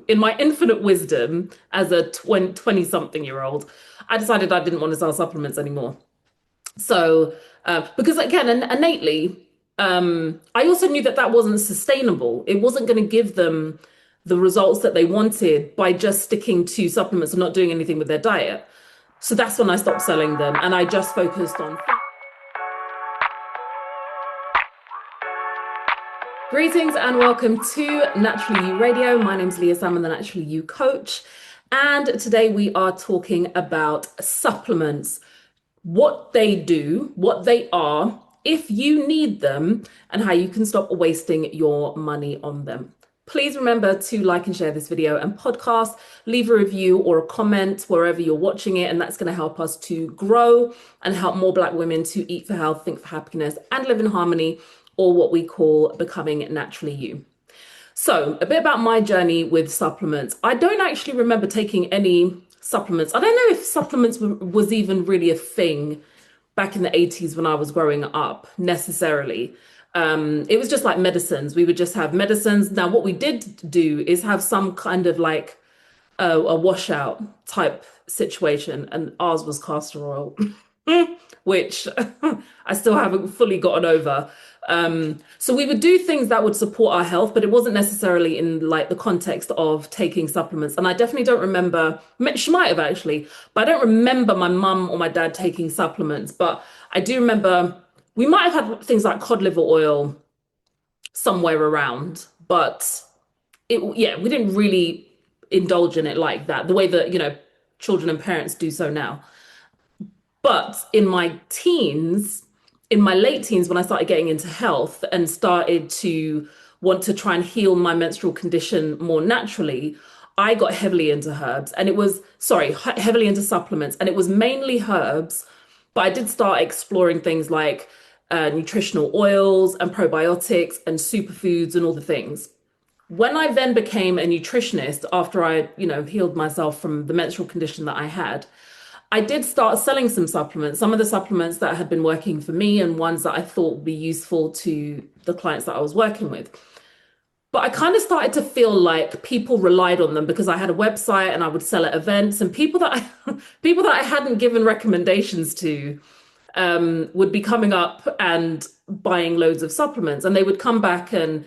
in my infinite wisdom, as a 20 something year old, I decided I didn't want to sell supplements anymore. So, because again, innately, I also knew that that wasn't sustainable. It wasn't going to give them the results that they wanted by just sticking to supplements and not doing anything with their diet. So that's when I stopped selling them and I just focused on. Greetings and welcome to Naturally You Radio. My name's Leah, I'm the Naturally You coach. And today we are talking about supplements, what they do, what they are, if you need them, and how you can stop wasting your money on them. Please remember to like and share this video and podcast, leave a review or a comment wherever you're watching it, and that's going to help us to grow and help more Black women to eat for health, think for happiness, and live in harmony, or what we call becoming naturally you. So a bit about my journey with supplements. I don't actually remember taking any supplements. I don't know if supplements was even really a thing back in the 80s when I was growing up necessarily. It was just like medicines. We would just have medicines. Now, what we did do is have some kind of like a washout type situation, and ours was castor oil, which I still haven't fully gotten over. So we would do things that would support our health, but it wasn't necessarily in like the context of taking supplements. And I definitely don't remember, she might have actually, but I don't remember my mum or my dad taking supplements. But I do remember we might have had things like cod liver oil somewhere around, but yeah, we didn't really indulge in it like that, the way that, children and parents do so now. But in my teens, in my late teens, when I started getting into health and started to want to try and heal my menstrual condition more naturally, I got heavily into herbs and heavily into supplements. And it was mainly herbs, but I did start exploring things like nutritional oils and probiotics and superfoods and all the things. When I then became a nutritionist after I, healed myself from the menstrual condition that I had, I did start selling some supplements, some of the supplements that had been working for me and ones that I thought would be useful to the clients that I was working with. But I kind of started to feel like people relied on them because I had a website and I would sell at events, and people that I hadn't given recommendations to would be coming up and buying loads of supplements, and they would come back and,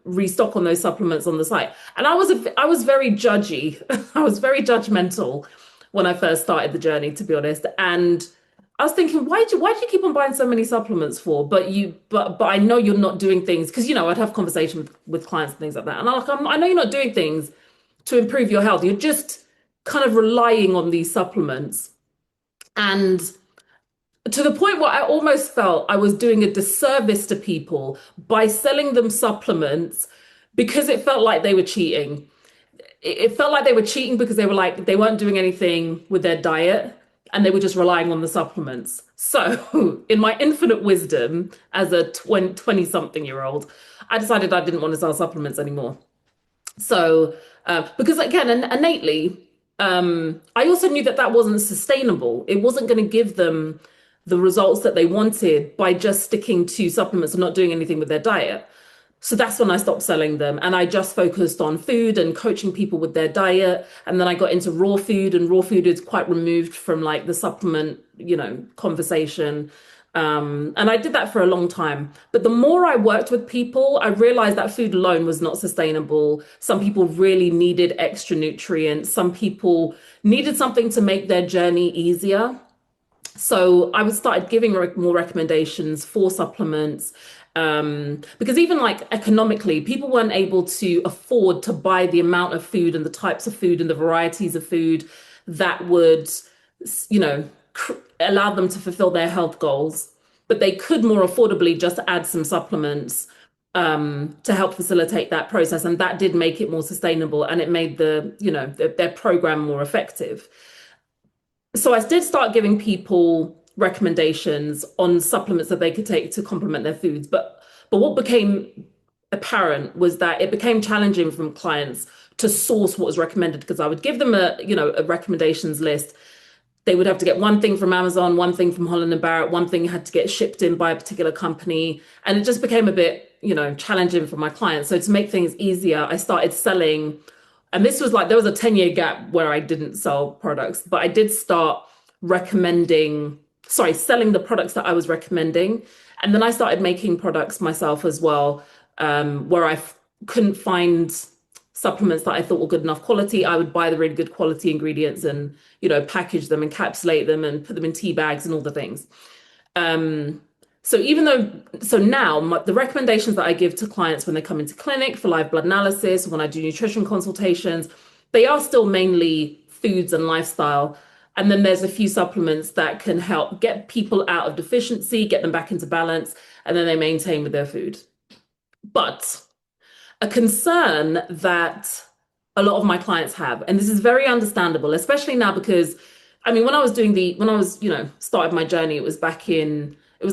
restock on those supplements on the site. And I was very judgy. I was very judgmental when I first started the journey, to be honest. And I was thinking, why do you keep on buying so many supplements for? But I know you're not doing things, because I'd have conversations with clients and things like that. And I know you're not doing things to improve your health. You're just kind of relying on these supplements. And to the point where I almost felt I was doing a disservice to people by selling them supplements, because it felt like they were cheating. It felt like they were cheating because they weren't doing anything with their diet and they were just relying on the supplements. So in my infinite wisdom, as a 20 something year old, I decided I didn't want to sell supplements anymore. So, because again, innately, I also knew that that wasn't sustainable. It wasn't going to give them the results that they wanted by just sticking to supplements and not doing anything with their diet. So that's when I stopped selling them, and I just focused on food and coaching people with their diet. And then I got into raw food, and raw food is quite removed from like the supplement, conversation. And I did that for a long time. But the more I worked with people, I realized that food alone was not sustainable. Some people really needed extra nutrients. Some people needed something to make their journey easier. So I started giving more recommendations for supplements, because even like economically, people weren't able to afford to buy the amount of food and the types of food and the varieties of food that would, allow them to fulfill their health goals. But they could more affordably just add some supplements to help facilitate that process. And that did make it more sustainable, and it made their program more effective. So I did start giving people recommendations on supplements that they could take to complement their foods. But what became apparent was that it became challenging from clients to source what was recommended, because I would give them a recommendations list. They would have to get one thing from Amazon, one thing from Holland and Barrett, one thing had to get shipped in by a particular company. And it just became a bit, challenging for my clients. So to make things easier, I started selling and this was like, there was a 10-year gap where I didn't sell products, but I did start recommending, sorry, selling the products that I was recommending. And then I started making products myself as well, where couldn't find supplements that I thought were good enough quality. I would buy the really good quality ingredients and, package them, encapsulate them, and put them in tea bags and all the things. Um, so now the recommendations that I give to clients when they come into clinic for live blood analysis, when I do nutrition consultations, they are still mainly foods and lifestyle. And then there's a few supplements that can help get people out of deficiency, get them back into balance, and then they maintain with their food. But a concern that a lot of my clients have, and this is very understandable, especially now because, I mean, when I was, started my journey, it was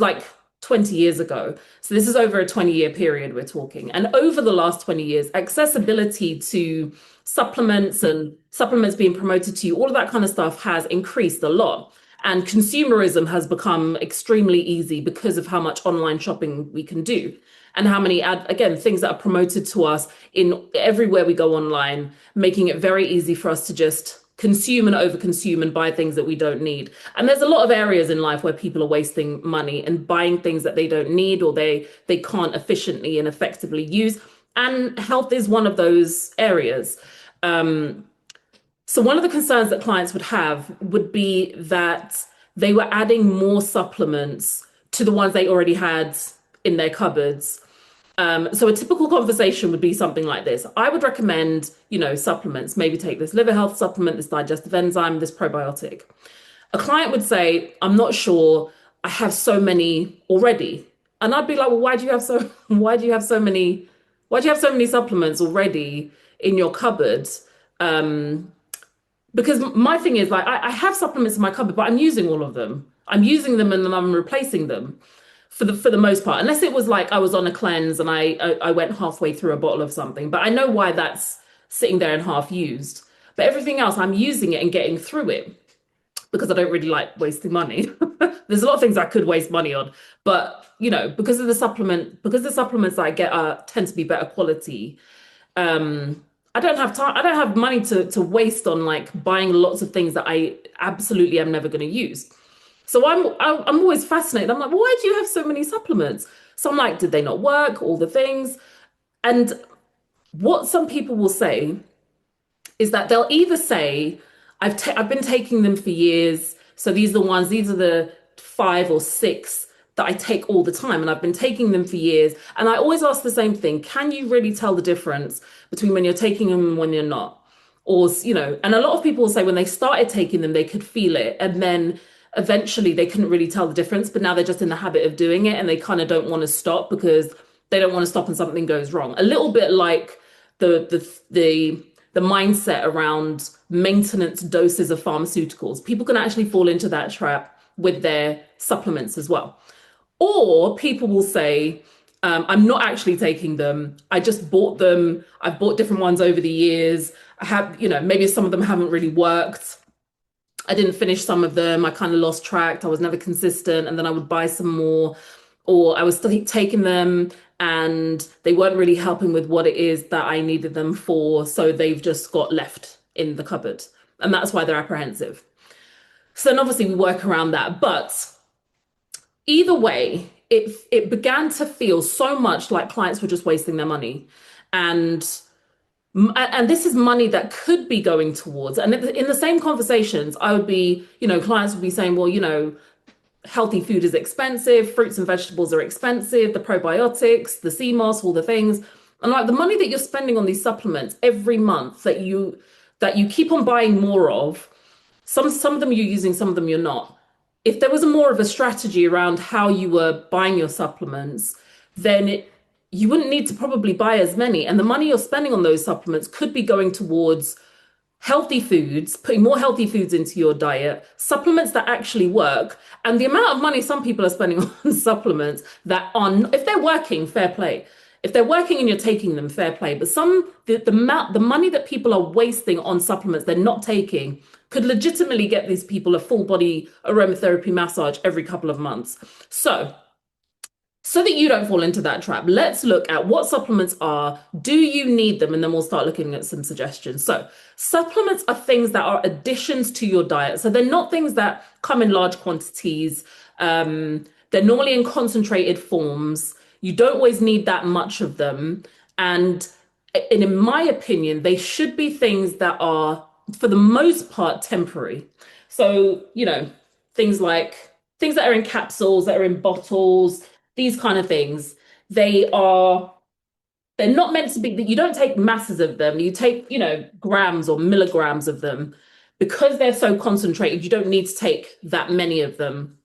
like 20 years ago. So this is over a 20-year period we're talking. And over the last 20 years, accessibility to supplements and supplements being promoted to you, all of that kind of stuff has increased a lot. And consumerism has become extremely easy because of how much online shopping we can do and how many again things that are promoted to us in everywhere we go online, making it very easy for us to just consume and overconsume and buy things that we don't need. And there's a lot of areas in life where people are wasting money and buying things that they don't need or they can't efficiently and effectively use. And health is one of those areas. So one of the concerns that clients would have would be that they were adding more supplements to the ones they already had in their cupboards. So a typical conversation would be something like this. I would recommend, supplements, maybe take this liver health supplement, this digestive enzyme, this probiotic. A client would say, I'm not sure, I have so many already. And I'd be like, well, why do you have so many supplements already in your cupboard? Because my thing is like, I have supplements in my cupboard, but I'm using all of them. I'm using them and then I'm replacing them for the most part, unless it was like I was on a cleanse and I went halfway through a bottle of something. But I know why that's sitting there and half used. But everything else, I'm using it and getting through it because I don't really like wasting money. There's a lot of things I could waste money on, but because the supplements that I get tend to be better quality. I don't have time. I don't have money to waste on like buying lots of things that I absolutely am never going to use. So I'm always fascinated. I'm like, well, why do you have so many supplements? So I'm like, did they not work? All the things. And what some people will say is that they'll either say, I've been taking them for years. So these are the 5 or 6 that I take all the time. And I've been taking them for years. And I always ask the same thing. Can you really tell the difference between when you're taking them and when you're not? Or, and a lot of people will say when they started taking them, they could feel it. And then eventually they couldn't really tell the difference, but now they're just in the habit of doing it and they kind of don't want to stop because they don't want to stop and something goes wrong. A little bit like the mindset around maintenance doses of pharmaceuticals. People can actually fall into that trap with their supplements as well. Or people will say, I'm not actually taking them. I just bought them. I've bought different ones over the years. I have, maybe some of them haven't really worked. I didn't finish some of them. I kind of lost track. I was never consistent. And then I would buy some more, or I was still taking them and they weren't really helping with what it is that I needed them for. So they've just got left in the cupboard. And that's why they're apprehensive. So then obviously we work around that. But either way, it began to feel so much like clients were just wasting their money. And this is money that could be going towards, and in the same conversations, I would be, clients would be saying, well, healthy food is expensive, fruits and vegetables are expensive, the probiotics, the sea moss, all the things. And like the money that you're spending on these supplements every month that you keep on buying more of, some of them you're using, some of them you're not. If there was more of a strategy around how you were buying your supplements, then you wouldn't need to probably buy as many. And the money you're spending on those supplements could be going towards healthy foods, putting more healthy foods into your diet, supplements that actually work. And the amount of money some people are spending on supplements that if they're working, fair play. If they're working and you're taking them, fair play. But the money that people are wasting on supplements they're not taking could legitimately get these people a full body aromatherapy massage every couple of months. So So that you don't fall into that trap, let's look at what supplements are. Do you need them? And then we'll start looking at some suggestions. So, supplements are things that are additions to your diet. So, they're not things that come in large quantities. They're normally in concentrated forms. You don't always need that much of them. And in my opinion, they should be things that are, for the most part, temporary. So, things like things that are in capsules, that are in bottles, these kind of things, they are they're not meant to be that you don't take masses of them. You take, grams or milligrams of them because they're so concentrated. You don't need to take that many of them.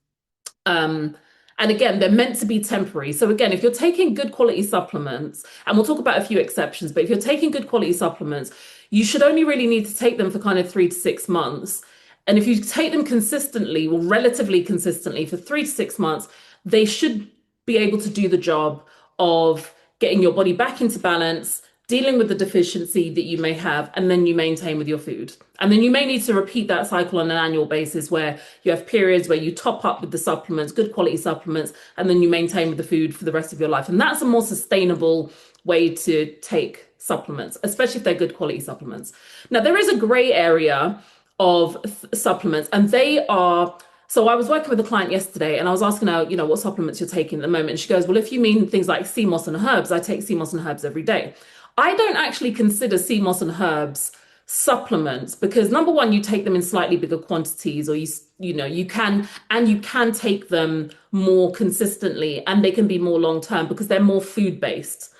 Um, and again, they're meant to be temporary. So again, if you're taking good quality supplements, and we'll talk about a few exceptions, but if you're taking good quality supplements, you should only really need to take them for kind of 3 to 6 months. And if you take them consistently, or relatively consistently for 3 to 6 months, they should be able to do the job of getting your body back into balance, dealing with the deficiency that you may have, and then you maintain with your food. And then you may need to repeat that cycle on an annual basis where you have periods where you top up with the supplements, good quality supplements, and then you maintain with the food for the rest of your life. And that's a more sustainable way to take supplements, especially if they're good quality supplements. Now, there is a gray area of supplements, and they are. So I was working with a client yesterday and I was asking her, what supplements you're taking at the moment. And she goes, well, if you mean things like sea moss and herbs, I take sea moss and herbs every day. I don't actually consider sea moss and herbs supplements because number one, you take them in slightly bigger quantities, or you can take them more consistently, and they can be more long term because they're more food based.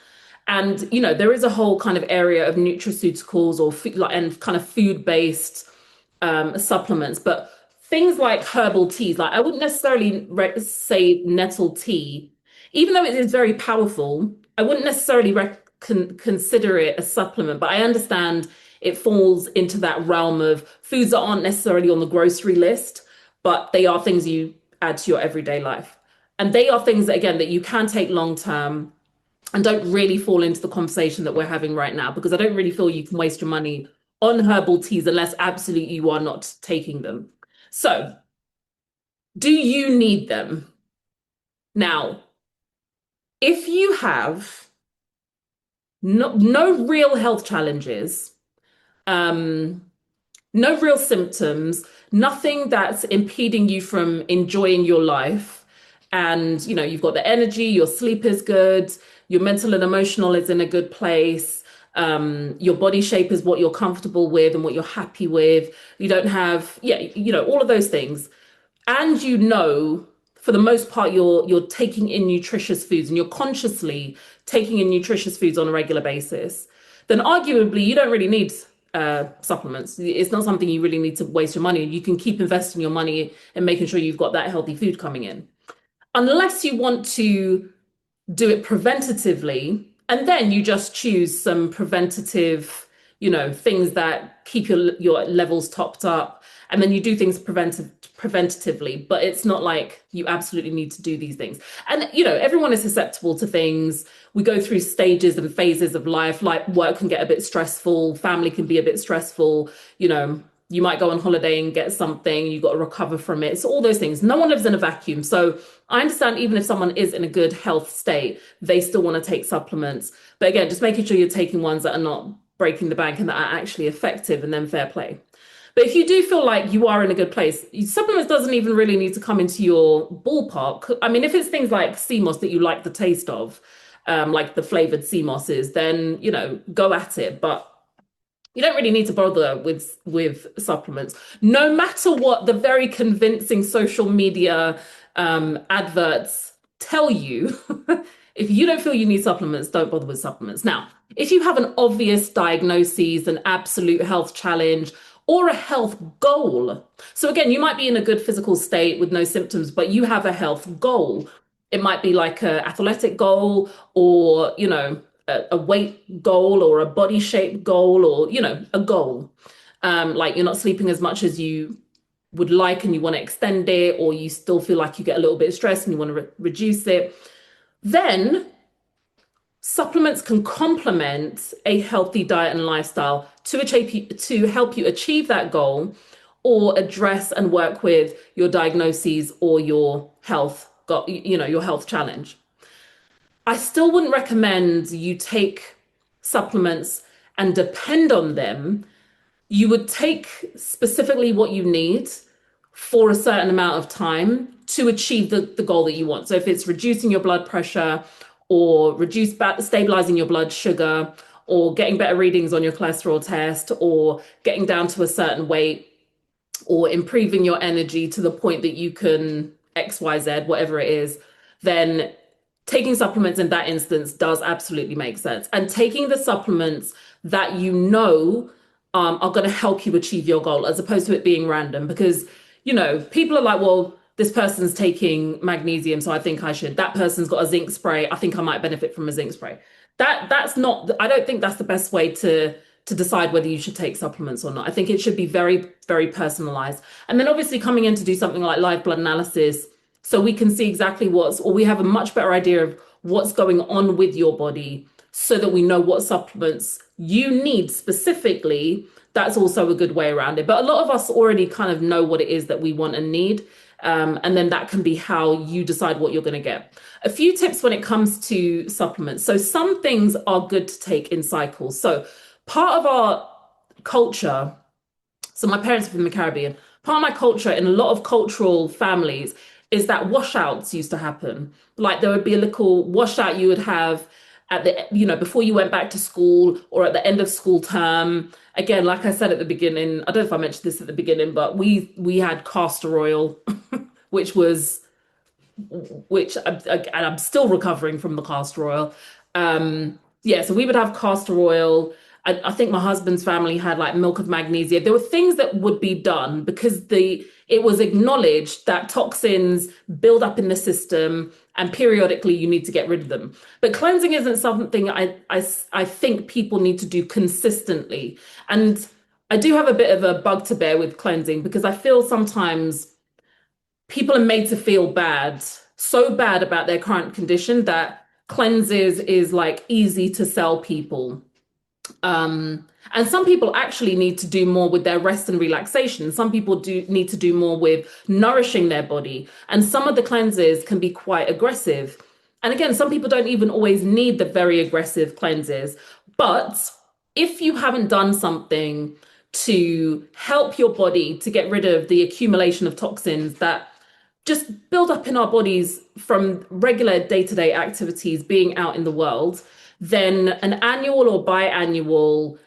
And there is a whole kind of area of nutraceuticals or food, like, and kind of food based supplements, but things like herbal teas, like I wouldn't necessarily say nettle tea, even though it is very powerful. I wouldn't necessarily consider it a supplement, but I understand it falls into that realm of foods that aren't necessarily on the grocery list, but they are things you add to your everyday life. And they are things that, again, that you can take long term and don't really fall into the conversation that we're having right now, because I don't really feel you can waste your money on herbal teas unless absolutely you are not taking them. So, do you need them? Now, if you have no real health challenges, um, no real symptoms, nothing that's impeding you from enjoying your life, and you've got the energy, your sleep is good, your mental and emotional is in a good place, your body shape is what you're comfortable with and what you're happy with. You don't have, yeah, all of those things. And for the most part, you're taking in nutritious foods and you're consciously taking in nutritious foods on a regular basis, then arguably you don't really need supplements. It's not something you really need to waste your money. You can keep investing your money and making sure you've got that healthy food coming in. Unless you want to do it preventatively, and then you just choose some preventative, things that keep your levels topped up, and then you do things preventatively, but it's not like you absolutely need to do these things. And everyone is susceptible to things. We go through stages and phases of life. Like, work can get a bit stressful, family can be a bit stressful, you might go on holiday and get something, you've got to recover from it. So all those things. No one lives in a vacuum. So I understand even if someone is in a good health state, they still want to take supplements. But again, just making sure you're taking ones that are not breaking the bank and that are actually effective, and then fair play. But if you do feel like you are in a good place, supplements doesn't even really need to come into your ballpark. I mean, if it's things like sea moss that you like the taste of, like the flavored sea mosses, then, go at it. But you don't really need to bother with supplements, no matter what the very convincing social media adverts tell you. If you don't feel you need supplements, don't bother with supplements. Now, if you have an obvious diagnosis, an absolute health challenge, or a health goal. So again, you might be in a good physical state with no symptoms, but you have a health goal. It might be like an athletic goal, or, a weight goal, or a body shape goal, or, a goal. Like you're not sleeping as much as you would like and you want to extend it, or you still feel like you get a little bit stressed and you want to reduce it. Then supplements can complement a healthy diet and lifestyle to help you achieve that goal, or address and work with your diagnoses or your health your health challenge. I still wouldn't recommend you take supplements and depend on them. You would take specifically what you need for a certain amount of time to achieve the goal that you want. So if it's reducing your blood pressure or stabilizing your blood sugar or getting better readings on your cholesterol test or getting down to a certain weight, or improving your energy to the point that you can XYZ, whatever it is, then taking supplements in that instance does absolutely make sense. And taking the supplements that you know are going to help you achieve your goal as opposed to it being random. Because, people are like, well, this person's taking magnesium, so I think I should. That person's got a zinc spray. I think I might benefit from a zinc spray. That's not, I don't think that's the best way to decide whether you should take supplements or not. I think it should be very, very personalized. And then obviously coming in to do something like live blood analysis, so we can see exactly or we have a much better idea of what's going on with your body so that we know what supplements you need specifically. That's also a good way around it. But a lot of us already kind of know what it is that we want and need. And then that can be how you decide what you're going to get. A few tips when it comes to supplements. So some things are good to take in cycles. So part of our culture, so my parents are from the Caribbean, part of my culture in a lot of cultural families is that washouts used to happen. Like there would be a little washout you would have at before you went back to school or at the end of school term. Again, like I said at the beginning, I don't know if I mentioned this at the beginning, but we had castor oil, which was and I'm still recovering from the castor oil. Yeah, so we would have castor oil. I think my husband's family had like milk of magnesia. There were things that would be done because it was acknowledged that toxins build up in the system and periodically you need to get rid of them. But cleansing isn't something I think people need to do consistently. And I do have a bit of a bug to bear with cleansing because I feel sometimes people are made to feel bad, so bad about their current condition that cleanses is like easy to sell people. And some people actually need to do more with their rest and relaxation. Some people do need to do more with nourishing their body. And some of the cleanses can be quite aggressive. And again, some people don't even always need the very aggressive cleanses. But if you haven't done something to help your body to get rid of the accumulation of toxins that just build up in our bodies from regular day-to-day activities being out in the world, then an annual or biannual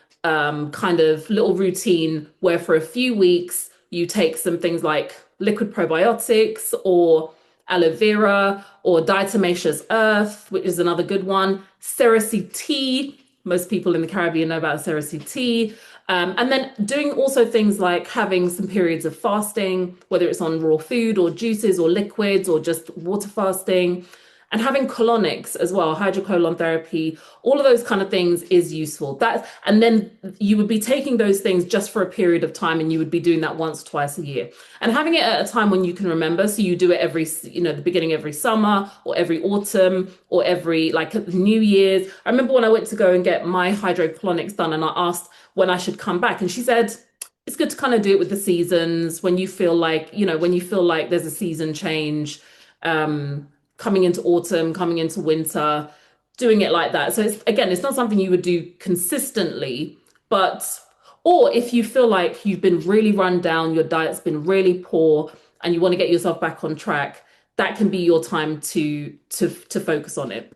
kind of little routine where for a few weeks you take some things like liquid probiotics or aloe vera or diatomaceous earth, which is another good one, cerasee tea. Most people in the Caribbean know about cerasee tea. And then doing also things like having some periods of fasting, whether it's on raw food or juices or liquids or just water fasting, and having colonics as well, hydrocolon therapy, all of those kind of things is useful. And then you would be taking those things just for a period of time and you would be doing that once, twice a year. And having it at a time when you can remember. So you do it every, the beginning of every summer or every autumn or every like New Year's. I remember when I went to go and get my hydrocolonics done and I asked when I should come back. And she said, it's good to kind of do it with the seasons when you feel like, when you feel like there's a season change, coming into autumn, coming into winter, doing it like that. So it's not something you would do consistently, or if you feel like you've been really run down, your diet's been really poor and you want to get yourself back on track, that can be your time to focus on it.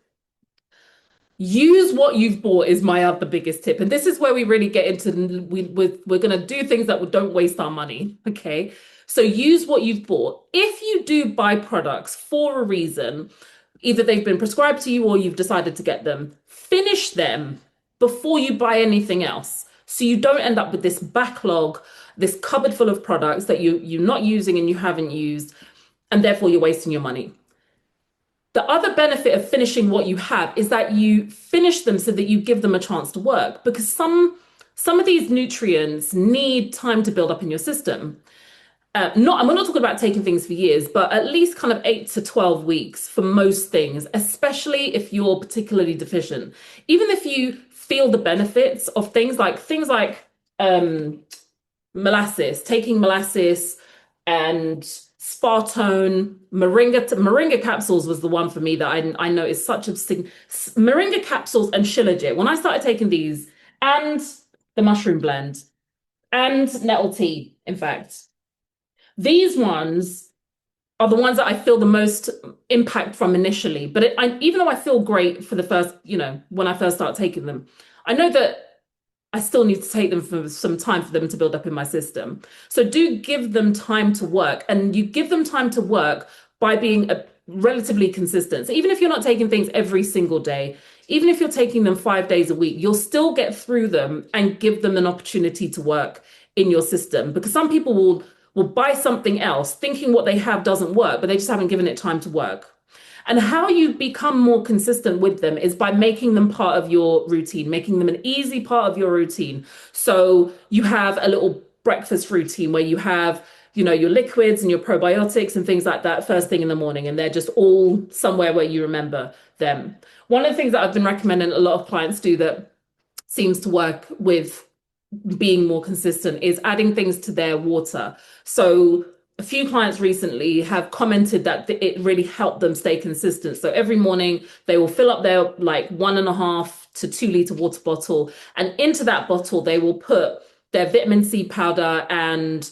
Use what you've bought is my other biggest tip. And this is where we really get into, we're going to do things that don't waste our money. Okay. So use what you've bought. If you do buy products for a reason, either they've been prescribed to you or you've decided to get them, finish them before you buy anything else. So you don't end up with this backlog, this cupboard full of products that you're not using and you haven't used, and therefore you're wasting your money. The other benefit of finishing what you have is that you finish them so that you give them a chance to work, because some of these nutrients need time to build up in your system. I'm not talking about taking things for years, but at least kind of 8 to 12 weeks for most things, especially if you're particularly deficient. Even if you feel the benefits of things like molasses, taking molasses and Spartone, Moringa capsules was the one for me that I know is such a Moringa capsules and Shilajit. When I started taking these and the mushroom blend and nettle tea, in fact, these ones are the ones that I feel the most impact from initially. But even though I feel great for the first, when I first start taking them, I know that I still need to take them for some time for them to build up in my system. So do give them time to work. And you give them time to work by being relatively consistent. So even if you're not taking things every single day, even if you're taking them 5 days a week, you'll still get through them and give them an opportunity to work in your system. Because some people will buy something else thinking what they have doesn't work, but they just haven't given it time to work. And how you become more consistent with them is by making them part of your routine, making them an easy part of your routine. So you have a little breakfast routine where you have, your liquids and your probiotics and things like that first thing in the morning, and they're just all somewhere where you remember them. One of the things that I've been recommending a lot of clients do that seems to work with being more consistent is adding things to their water. So a few clients recently have commented that it really helped them stay consistent. So every morning they will fill up their like 1.5 to 2 liter water bottle, and into that bottle they will put their vitamin C powder, and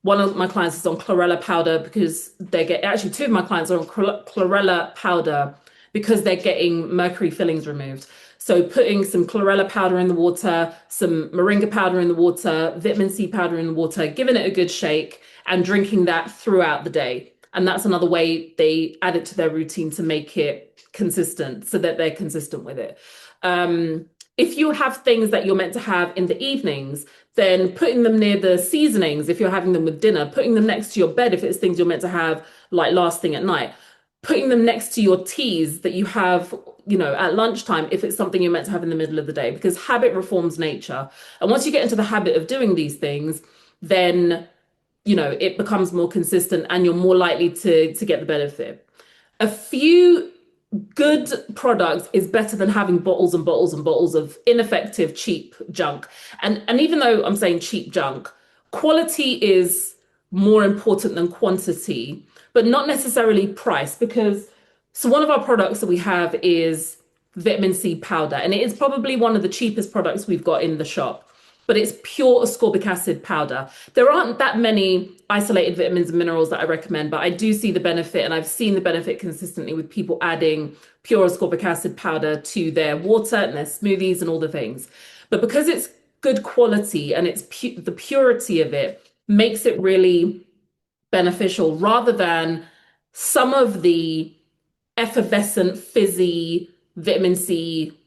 one of my clients is on chlorella powder because actually two of my clients are on chlorella powder because they're getting mercury fillings removed. So putting some chlorella powder in the water, some moringa powder in the water, vitamin C powder in the water, giving it a good shake and drinking that throughout the day. And that's another way they add it to their routine to make it consistent so that they're consistent with it. If you have things that you're meant to have in the evenings, then putting them near the seasonings, if you're having them with dinner, putting them next to your bed, if it's things you're meant to have like last thing at night, putting them next to your teas that you have, at lunchtime, if it's something you're meant to have in the middle of the day, because habit reforms nature. And once you get into the habit of doing these things, then, it becomes more consistent and you're more likely to get the benefit. A few good products is better than having bottles and bottles and bottles of ineffective, cheap junk. And even though I'm saying cheap junk, quality is more important than quantity, but not necessarily price. Because so one of our products that we have is vitamin C powder, and it is probably one of the cheapest products we've got in the shop, but it's pure ascorbic acid powder. There aren't that many isolated vitamins and minerals that I recommend, but I do see the benefit, and I've seen the benefit consistently with people adding pure ascorbic acid powder to their water and their smoothies and all the things. But because it's good quality and it's the purity of it makes it really beneficial rather than some of the effervescent, fizzy vitamin C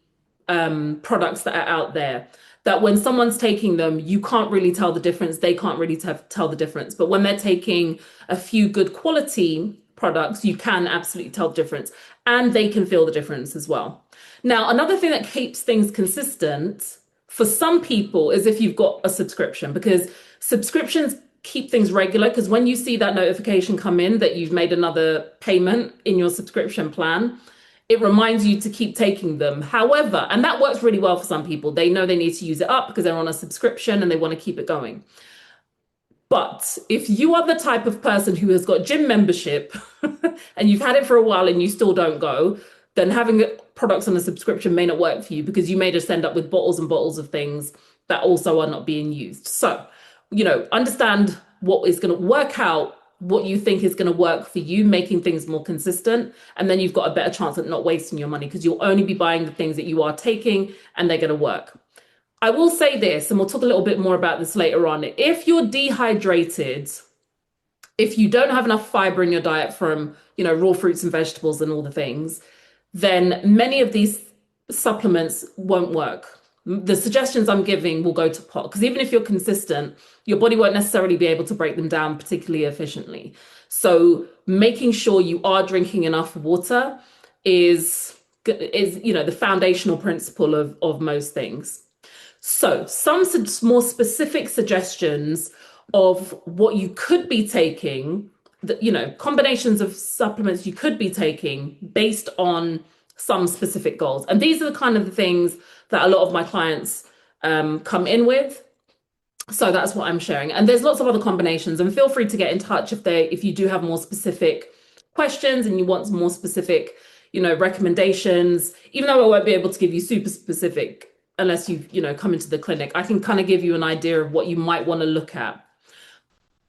products that are out there, that when someone's taking them, you can't really tell the difference. They can't really tell the difference. But when they're taking a few good quality products, you can absolutely tell the difference, and they can feel the difference as well. Now, another thing that keeps things consistent for some people is if you've got a subscription, because subscriptions keep things regular. Because when you see that notification come in that you've made another payment in your subscription plan, it reminds you to keep taking them. However, and that works really well for some people. They know they need to use it up because they're on a subscription and they want to keep it going. But if you are the type of person who has got gym membership and you've had it for a while and you still don't go, then having products on a subscription may not work for you, because you may just end up with bottles and bottles of things that also are not being used. So, understand what is going to work out, what you think is going to work for you, making things more consistent. And then you've got a better chance at not wasting your money, because you'll only be buying the things that you are taking and they're going to work. I will say this, and we'll talk a little bit more about this later on. If you're dehydrated, if you don't have enough fiber in your diet from, raw fruits and vegetables and all the things, then many of these supplements won't work. The suggestions I'm giving will go to pot, because even if you're consistent, your body won't necessarily be able to break them down particularly efficiently. So making sure you are drinking enough water is the foundational principle of most things. So some more specific suggestions of what you could be taking, combinations of supplements you could be taking based on some specific goals. And these are the kind of things that a lot of my clients come in with. So that's what I'm sharing. And there's lots of other combinations. And feel free to get in touch if you do have more specific questions and you want some more specific, recommendations. Even though I won't be able to give you super specific unless you've, come into the clinic, I can kind of give you an idea of what you might want to look at.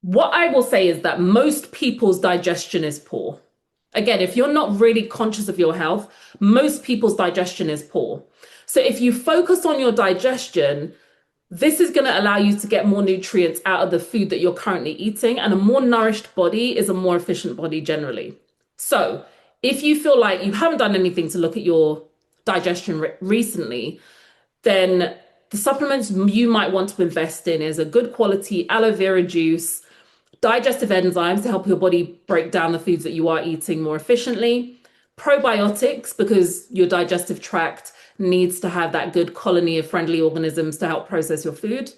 What I will say is that most people's digestion is poor. Again, if you're not really conscious of your health, most people's digestion is poor. So if you focus on your digestion, this is going to allow you to get more nutrients out of the food that you're currently eating, and a more nourished body is a more efficient body generally. So, if you feel like you haven't done anything to look at your digestion recently, then the supplements you might want to invest in is a good quality aloe vera juice, digestive enzymes to help your body break down the foods that you are eating more efficiently, probiotics because your digestive tract needs to have that good colony of friendly organisms to help process your food,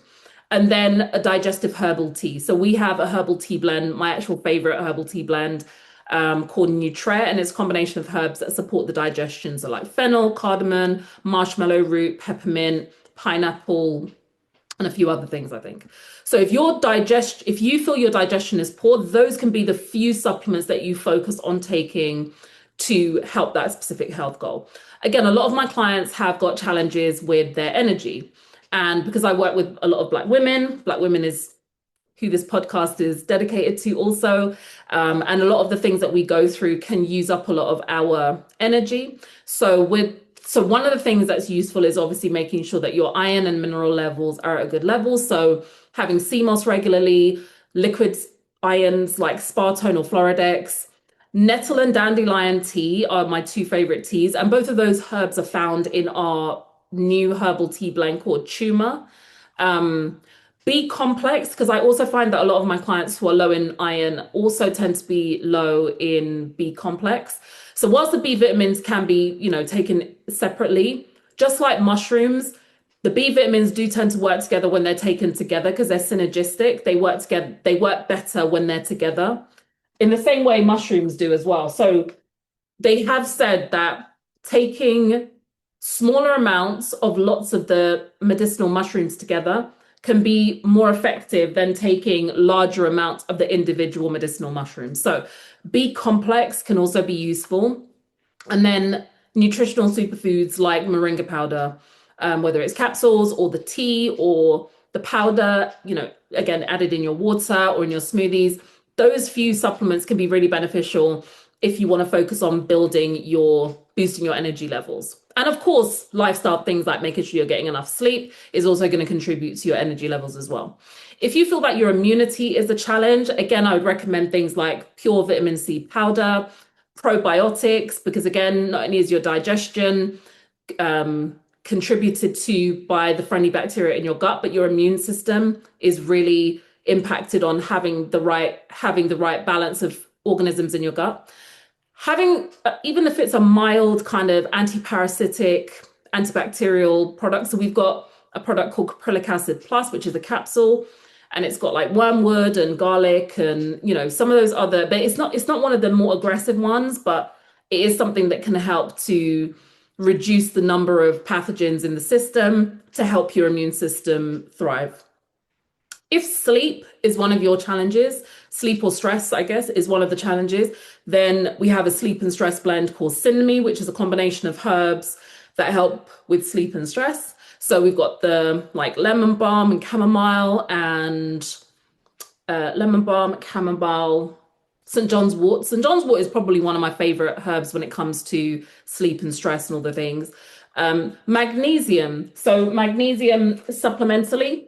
and then a digestive herbal tea. So we have a herbal tea blend, my actual favorite herbal tea blend, called NYR, and it's a combination of herbs that support the digestion. So like fennel, cardamom, marshmallow root, peppermint, pineapple, and a few other things, I think. So if you feel your digestion is poor, those can be the few supplements that you focus on taking to help that specific health goal. Again, a lot of my clients have got challenges with their energy. And because I work with a lot of Black women is who this podcast is dedicated to also. And a lot of the things that we go through can use up a lot of our energy. So one of the things that's useful is obviously making sure that your iron and mineral levels are at a good level. So having CMOS regularly, liquid irons like Spartone or Floridex, nettle and dandelion tea are my two favorite teas. And both of those herbs are found in our new herbal tea blend called Tuma. B complex, because I also find that a lot of my clients who are low in iron also tend to be low in B complex. So whilst the B vitamins can be, taken separately, just like mushrooms, the B vitamins do tend to work together when they're taken together because they're synergistic. They work together, they work better when they're together in the same way mushrooms do as well. So they have said that taking smaller amounts of lots of the medicinal mushrooms together can be more effective than taking larger amounts of the individual medicinal mushrooms. So B complex can also be useful. And then nutritional superfoods like moringa powder, whether it's capsules or the tea or the powder, again, added in your water or in your smoothies. Those few supplements can be really beneficial if you want to focus on boosting your energy levels. And of course, lifestyle things like making sure you're getting enough sleep is also going to contribute to your energy levels as well. If you feel that your immunity is a challenge, again, I would recommend things like pure vitamin C powder, probiotics, because again, not only is your digestion contributed to by the friendly bacteria in your gut, but your immune system is really impacted on having the right balance of organisms in your gut. Having, even if it's a mild kind of anti-parasitic, antibacterial product. So we've got a product called caprylic acid plus, which is a capsule, and it's got like wormwood and garlic and, some of those other, but it's not one of the more aggressive ones, but it is something that can help to reduce the number of pathogens in the system to help your immune system thrive. If sleep is one of your challenges, sleep or stress, I guess, is one of the challenges, then we have a sleep and stress blend called Cinnamon, which is a combination of herbs that help with sleep and stress. So we've got the lemon balm and chamomile St. John's wort. St. John's wort is probably one of my favorite herbs when it comes to sleep and stress and all the things. Magnesium. So magnesium supplementally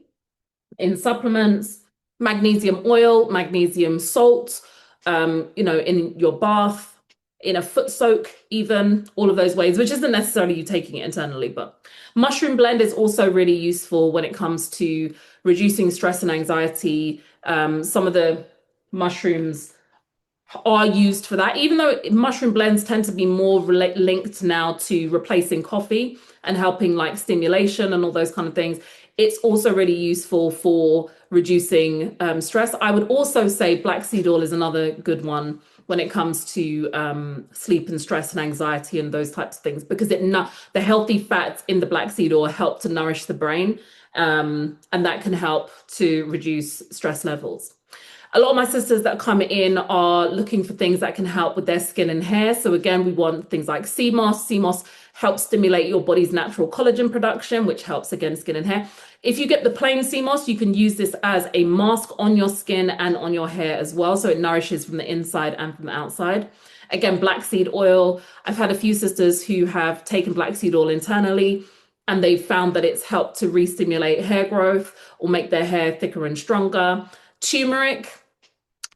in supplements, magnesium oil, magnesium salt, in your bath, in a foot soak, even all of those ways, which isn't necessarily you taking it internally, but mushroom blend is also really useful when it comes to reducing stress and anxiety. Some of the mushrooms are used for that, even though mushroom blends tend to be more linked now to replacing coffee and helping like stimulation and all those kind of things. It's also really useful for reducing stress. I would also say black seed oil is another good one when it comes to sleep and stress and anxiety and those types of things, because the healthy fats in the black seed oil help to nourish the brain And that can help to reduce stress levels. A lot of my sisters that come in are looking for things that can help with their skin and hair. So again, we want things like sea moss. Sea moss helps stimulate your body's natural collagen production, which helps, again, skin and hair. If you get the plain sea moss, you can use this as a mask on your skin and on your hair as well. So it nourishes from the inside and from the outside. Again, black seed oil. I've had a few sisters who have taken black seed oil internally, and they've found that it's helped to re-stimulate hair growth or make their hair thicker and stronger. Turmeric.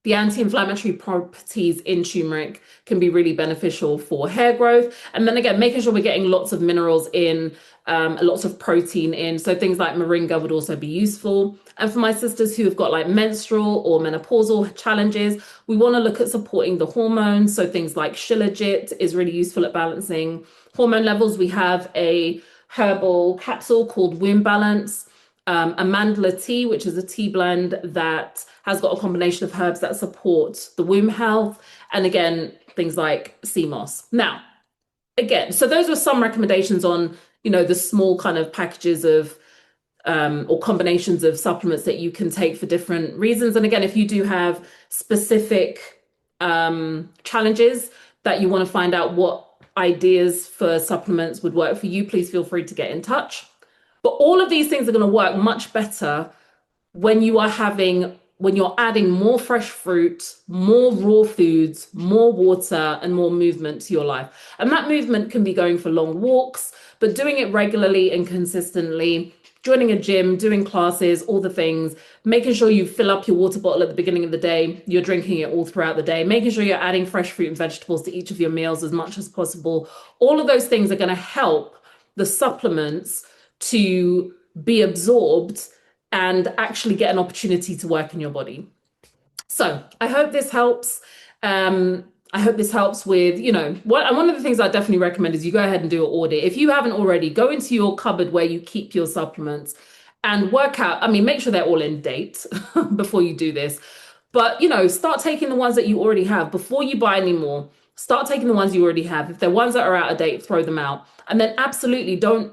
The anti-inflammatory properties in turmeric can be really beneficial for hair growth. And then again, making sure we're getting lots of minerals in, lots of protein in. So things like moringa would also be useful. And for my sisters who have got like menstrual or menopausal challenges, we want to look at supporting the hormones. So things like shilajit is really useful at balancing hormone levels. We have a herbal capsule called Womb Balance. A mandala tea, which is a tea blend that has got a combination of herbs that support the womb health. And again, things like sea moss. Now, again, so those were some recommendations on, the small kind of packages of or combinations of supplements that you can take for different reasons. And again, if you do have specific challenges that you want to find out what ideas for supplements would work for you, please feel free to get in touch. But all of these things are going to work much better when you're adding more fresh fruit, more raw foods, more water, and more movement to your life. And that movement can be going for long walks, but doing it regularly and consistently, joining a gym, doing classes, all the things, making sure you fill up your water bottle at the beginning of the day, you're drinking it all throughout the day, making sure you're adding fresh fruit and vegetables to each of your meals as much as possible. All of those things are going to help the supplements to be absorbed and actually get an opportunity to work in your body. So I hope this helps. I hope this helps with, one of the things I definitely recommend is you go ahead and do an audit. If you haven't already, go into your cupboard where you keep your supplements and work out, make sure they're all in date before you do this. But, start taking the ones that you already have before you buy any more. Start taking the ones you already have. If they're ones that are out of date, throw them out. And then absolutely don't,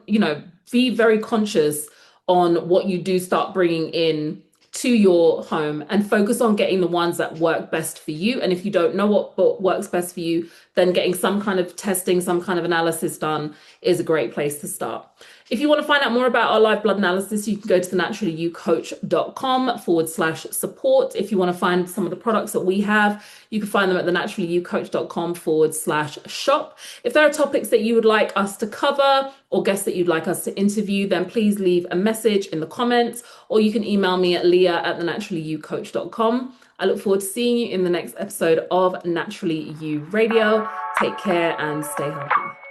be very conscious on what you do start bringing in to your home and focus on getting the ones that work best for you. And if you don't know what works best for you, then getting some kind of testing, some kind of analysis done is a great place to start. If you want to find out more about our live blood analysis, you can go to thenaturallyyoucoach.com/support. If you want to find some of the products that we have, you can find them at thenaturallyyoucoach.com/shop. If there are topics that you would like us to cover or guests that you'd like us to interview, then please leave a message in the comments, or you can email me at leah@thenaturallyyoucoach.com. I look forward to seeing you in the next episode of Naturally You Radio. Take care and stay healthy.